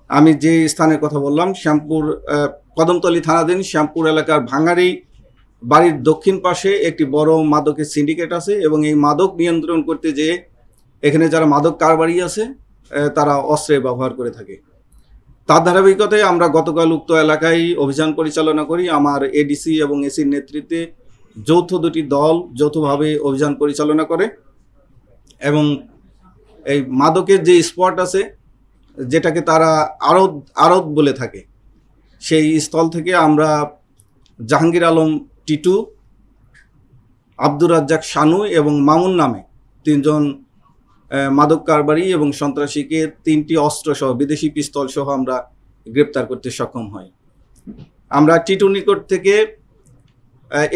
আমি যে স্থানের কথা বললাম শ্যামপুর কদমতলী থানাধীন শ্যামপুর এলাকার ভাঙারি বাড়ির দক্ষিণ পাশে একটি বড় মাদকের সিন্ডিকেট আছে এবং এই মাদক নিয়ন্ত্রণ করতে যেয়ে এখানে যারা মাদক কারবারি আছে তারা অস্ত্রের ব্যবহার করে থাকে। তার ধারাবাহিকতায় আমরা গতকাল উক্ত এলাকায় অভিযান পরিচালনা করি। আমার এডিসি এবং এসির নেতৃত্বে যৌথ দুটি দল যৌথভাবে অভিযান পরিচালনা করে এবং এই মাদকের যে স্পট আছে যেটাকে তারা আড়ত বলে থাকে, সেই স্থল থেকে আমরা জাহাঙ্গীর আলম টিটু, আব্দুর রাজ্জাক শানু এবং মামুন নামে তিনজন মাদক কারবারি এবং সন্ত্রাসীকে 3টি অস্ত্রসহ বিদেশি পিস্তল সহ আমরা গ্রেপ্তার করতে সক্ষম হই। আমরা টিটুর নিকট থেকে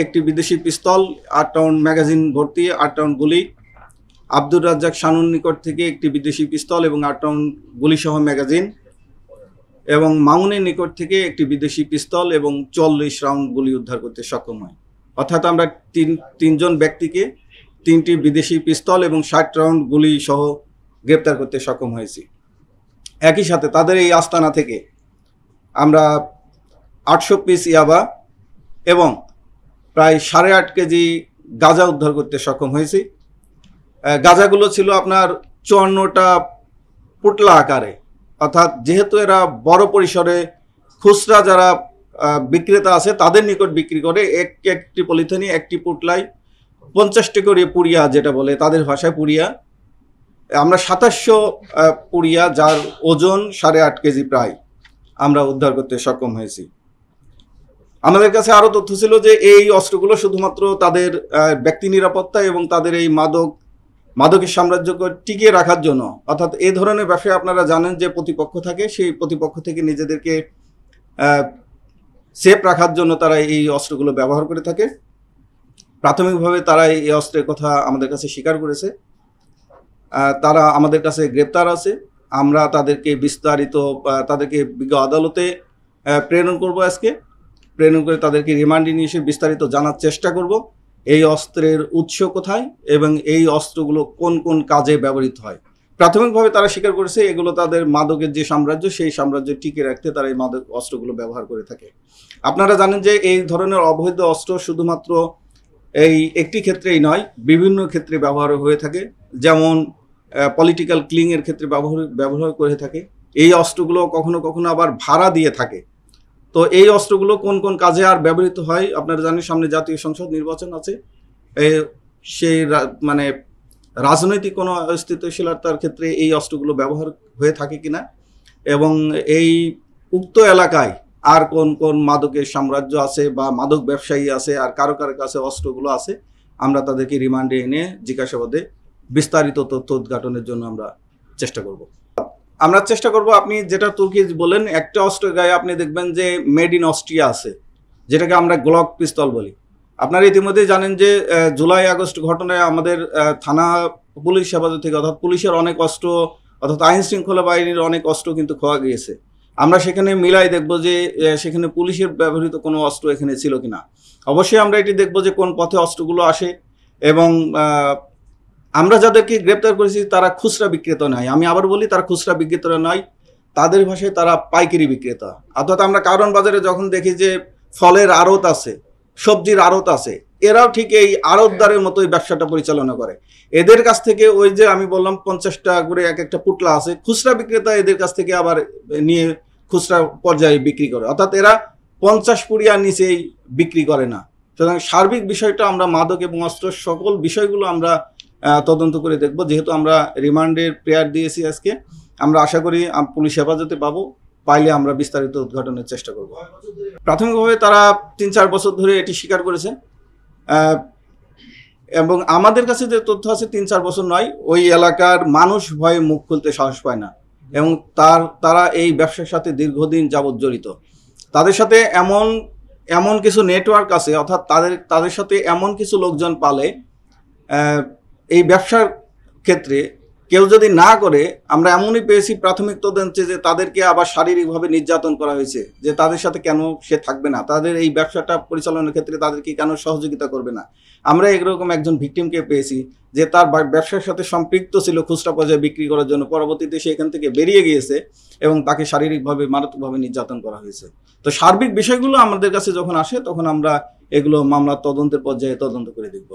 একটি বিদেশি পিস্তল, 8 রাউন্ড ম্যাগাজিন ভর্তি 8 রাউন্ড গুলি, আব্দুর রাজ্জাক শানুর নিকট থেকে একটি বিদেশি পিস্তল এবং 8 রাউন্ড গুলি সহ ম্যাগাজিন এবং মামুনের নিকট থেকে একটি বিদেশি পিস্তল এবং 40 রাউন্ড গুলি উদ্ধার করতে সক্ষম হয়। অর্থাৎ আমরা তিনজন ব্যক্তিকে 3টি বিদেশি পিস্তল এবং 60 রাউন্ড গুলি সহ গ্রেপ্তার করতে সক্ষম হয়েছি। একই সাথে তাদের এই আস্তানা থেকে আমরা 800 পিস ইয়াবা এবং প্রায় 8.5 কেজি গাঁজা উদ্ধার করতে সক্ষম হয়েছি। গাঁজাগুলো ছিল আপনার 54টা পুটলা আকারে, অর্থাৎ যেহেতু এরা বড় পরিসরে খুচরা যারা বিক্রেতা আছে তাদের নিকট বিক্রি করে, একটি পলিথিনে একটি পুটলায় 50টি করে পুড়িয়া, যেটা বলে তাদের ভাষায় পুড়িয়া, আমরা 2700 পুড়িয়া যার ওজন 8.5 কেজি প্রায় আমরা উদ্ধার করতে সক্ষম হয়েছি। আমাদের কাছে আরও তথ্য ছিল যে এই অস্ত্রগুলো শুধুমাত্র তাদের ব্যক্তি নিরাপত্তা এবং তাদের এই মাদকের সাম্রাজ্যকে টিকিয়ে রাখার জন্য, অর্থাৎ এই ধরনের ব্যবসায় আপনারা জানেন যে প্রতিপক্ষ থাকে, সেই প্রতিপক্ষ থেকে নিজেদেরকে সেফ রাখার জন্য তারা এই অস্ত্রগুলো ব্যবহার করে থাকে। প্রাথমিকভাবে তারা এই অস্ত্রের কথা আমাদের কাছে স্বীকার করেছে। তারা আমাদের কাছে গ্রেপ্তার আছে। আমরা তাদেরকে বিস্তারিত তাদেরকে বিজ্ঞ আদালতে প্রেরণ করব। আজকে প্রেরণ করে তাদেরকে রিমান্ডে নিয়ে এসে বিস্তারিত জানার চেষ্টা করব এই অস্ত্রের উৎস কোথায় এবং এই অস্ত্রগুলো কোন কোন কাজে ব্যবহৃত হয়। প্রাথমিকভাবে তারা স্বীকার করেছে এগুলো তাদের মাদকের যে সাম্রাজ্য, সেই সাম্রাজ্য টিকে রাখতে তারা এই মাদক অস্ত্রগুলো ব্যবহার করে থাকে। আপনারা জানেন যে এই ধরনের অবৈধ অস্ত্র শুধুমাত্র এই একটি ক্ষেত্রেই নয়, বিভিন্ন ক্ষেত্রে ব্যবহার হয়ে থাকে। যেমন পলিটিক্যাল ক্লিংয়ের ক্ষেত্রে ব্যবহার করে থাকে। এই অস্ত্রগুলো কখনো কখনো আবার ভাড়া দিয়ে থাকে। তো এই অস্ত্রগুলো কোন কোন কাজে আর ব্যবহৃত হয় আপনারা জানেন, সামনে জাতীয় সংসদ নির্বাচন আছে, সেই মানে রাজনৈতিক কোনো স্থিতিশীলতার ক্ষেত্রে এই অস্ত্রগুলো ব্যবহার হয়ে থাকে কিনা এবং এই উক্ত এলাকায় আর কোন কোন মাদকের সাম্রাজ্য আছে বা মাদক ব্যবসায়ী আছে আর কারো কারো কাছে অস্ত্রগুলো আছে, আমরা তাদেরকে রিমান্ডে এনে জিজ্ঞাসাবাদে বিস্তারিত তথ্য উদ্ঘাটনের জন্য আমরা চেষ্টা করব। আপনি যেটা তুর্কি বলেন, একটা অস্ত্রের গায়ে আপনি দেখবেন যে মেড ইন অস্ট্রিয়া আছে, যেটাকে আমরা গ্লক পিস্তল বলি। আপনারা ইতিমধ্যেই জানেন যে জুলাই আগস্ট ঘটনায় আমাদের থানা পুলিশ হেফাজত থেকে, অর্থাৎ পুলিশের অনেক অস্ত্র, অর্থাৎ আইন শৃঙ্খলা বাহিনীর অনেক অস্ত্র কিন্তু খোয়া গিয়েছে। আমরা সেখানে মিলাই দেখব যে সেখানে পুলিশের ব্যবহৃত কোনো অস্ত্র এখানে ছিল কিনা। অবশ্যই আমরা এটি দেখব যে কোন পথে অস্ত্রগুলো আসে এবং আমরা যাদেরকে গ্রেপ্তার করেছি তারা খুচরা বিক্রেতা নয়। আমি আবার বলি, তারা খুচরা বিক্রেতা নয়, তাদের ভাষায় তারা পাইকারি বিক্রেতা। অর্থাৎ আমরা কারণ বাজারে যখন দেখি যে ফলের আড়ত আছে, সবজির আড়ত আছে, এরাও ঠিক এই আড়তদারের মতোই ব্যবসাটা পরিচালনা করে। এদের কাছ থেকে ওই যে আমি বললাম 50 টাকা করে এক একটা পুটলা আছে, খুচরা বিক্রেতা এদের কাছ থেকে আবার নিয়ে খুচরা পর্যায়ে বিক্রি করে। অর্থাৎ এরা 50 পুড়িয়ার নিচেই বিক্রি করে না। সুতরাং সার্বিক বিষয়টা আমরা মাদক এবং অস্ত্র সকল বিষয়গুলো আমরা তদন্ত করে দেখব। যেহেতু আমরা রিমান্ডের প্রেয়ার দিয়েছি আজকে, আমরা আশা করি পুলিশ হেফাজতে পাইলে আমরা বিস্তারিত উদ্ঘাটনের চেষ্টা করব। প্রাথমিকভাবে তারা 3-4 বছর ধরে এটি স্বীকার করেছে এবং আমাদের কাছে যে তথ্য আছে 3-4 বছর নয়, ওই এলাকার মানুষ ভয়ে মুখ খুলতে সাহস পায় না এবং তারা এই ব্যবসার সাথে দীর্ঘদিন যাবৎ জড়িত। তাদের সাথে এমন কিছু নেটওয়ার্ক আছে, অর্থাৎ তাদের সাথে এমন কিছু লোকজন পালে এই ব্যবসার ক্ষেত্রে কেউ যদি না করে, আমরা এমনই পেয়েছি প্রাথমিক তদন্তে যে তাদেরকে আবার শারীরিকভাবে নির্যাতন করা হয়েছে, যে তাদের সাথে কেন সে থাকবে না, তাদের এই ব্যবসাটা পরিচালনার ক্ষেত্রে তাদেরকে কেন সহযোগিতা করবে না। আমরা এরকম একজন ভিকটিমকে পেয়েছি যে তার ব্যবসার সাথে সম্পৃক্ত ছিল খুচরা পর্যায়ে বিক্রি করার জন্য, পরবর্তীতে সে এখান থেকে বেরিয়ে গিয়েছে এবং তাকে শারীরিকভাবে মারাত্মকভাবে নির্যাতন করা হয়েছে। তো সার্বিক বিষয়গুলো আমাদের কাছে যখন আসে তখন আমরা এগুলো মামলার তদন্তের পর্যায়ে তদন্ত করে দেখব।